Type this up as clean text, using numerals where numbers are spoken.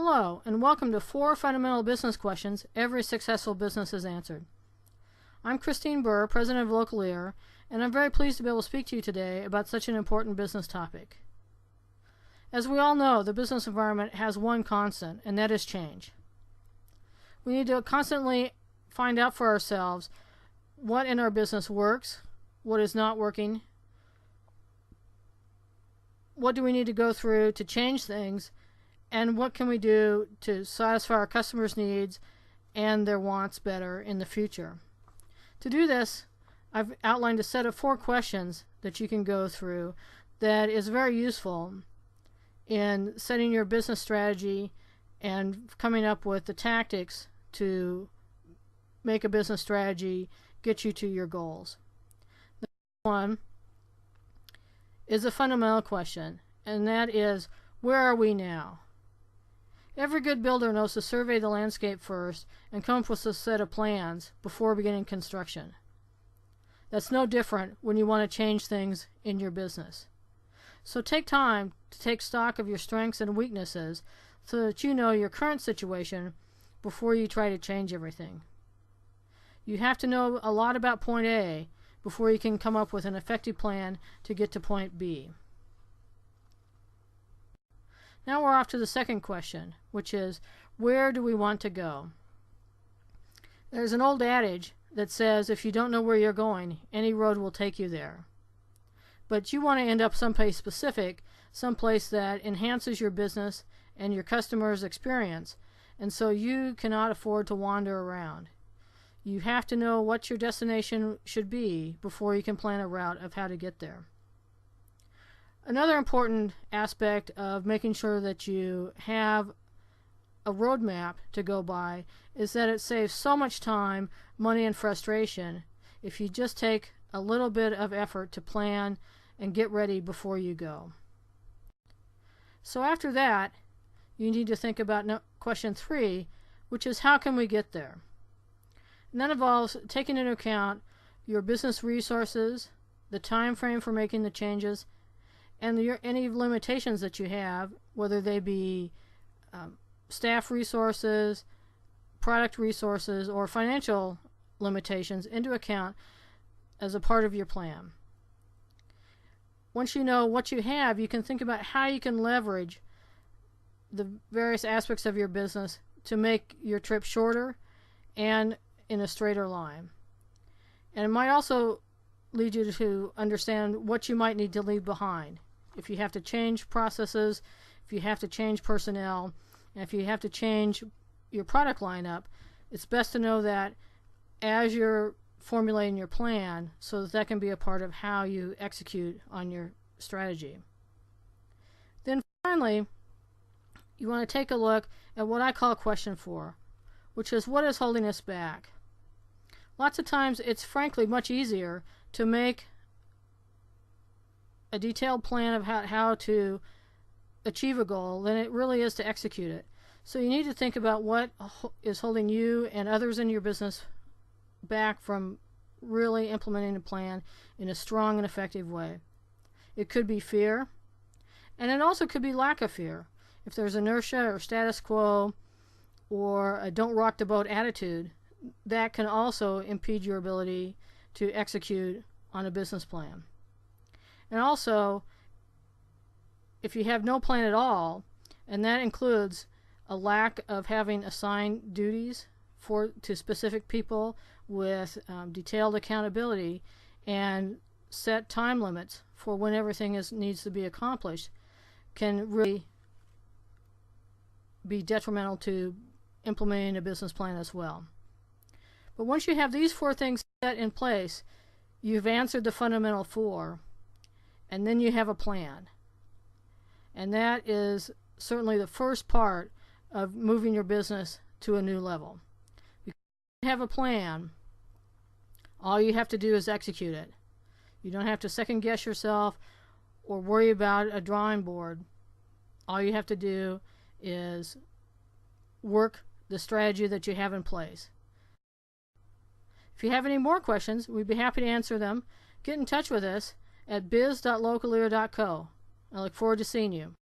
Hello, and welcome to 4 fundamental business questions every successful business has answered. I'm Christine Burr, president of LocaleER, and I'm very pleased to be able to speak to you today about such an important business topic. As we all know, the business environment has one constant, and that is change. We need to constantly find out for ourselves what in our business works, what is not working, what do we need to go through to change things, and what can we do to satisfy our customers' needs and their wants better in the future. To do this, I've outlined a set of 4 questions that you can go through that is very useful in setting your business strategy and coming up with the tactics to make a business strategy get you to your goals. The first one is a fundamental question, and that is, where are we now? Every good builder knows to survey the landscape first and come up with a set of plans before beginning construction. That's no different when you want to change things in your business. So take time to take stock of your strengths and weaknesses so that you know your current situation before you try to change everything. You have to know a lot about point A before you can come up with an effective plan to get to point B. Now we're off to the second question, which is, where do we want to go? There's an old adage that says if you don't know where you're going, any road will take you there. But you want to end up someplace specific, someplace that enhances your business and your customers' experience, and so you cannot afford to wander around. You have to know what your destination should be before you can plan a route of how to get there. Another important aspect of making sure that you have a roadmap to go by is that it saves so much time, money, and frustration if you just take a little bit of effort to plan and get ready before you go. So after that, you need to think about question 3, which is, how can we get there? And that involves taking into account your business resources, the time frame for making the changes, and any limitations that you have, whether they be staff resources, product resources, or financial limitations, into account as a part of your plan. Once you know what you have, you can think about how you can leverage the various aspects of your business to make your trip shorter and in a straighter line. And it might also lead you to understand what you might need to leave behind. If you have to change processes, if you have to change personnel, and if you have to change your product lineup, it's best to know that as you're formulating your plan so that can be a part of how you execute on your strategy. Then finally, you want to take a look at what I call question 4, which is, what is holding us back? Lots of times it's frankly much easier to make a detailed plan of how to achieve a goal than it really is to execute it. So you need to think about what is holding you and others in your business back from really implementing a plan in a strong and effective way. It could be fear, and it also could be lack of fear. If there's inertia or status quo or a don't rock the boat attitude, that can also impede your ability to execute on a business plan. And also, if you have no plan at all, and that includes a lack of having assigned duties to specific people with detailed accountability and set time limits for when everything needs to be accomplished, can really be detrimental to implementing a business plan as well. But once you have these 4 things set in place, you've answered the fundamental 4, and then you have a plan. And that is certainly the first part of moving your business to a new level. If you have a plan, all you have to do is execute it. You don't have to second guess yourself or worry about a drawing board. All you have to do is work the strategy that you have in place. If you have any more questions, we'd be happy to answer them. Get in touch with us at biz.localeer.co. I look forward to seeing you.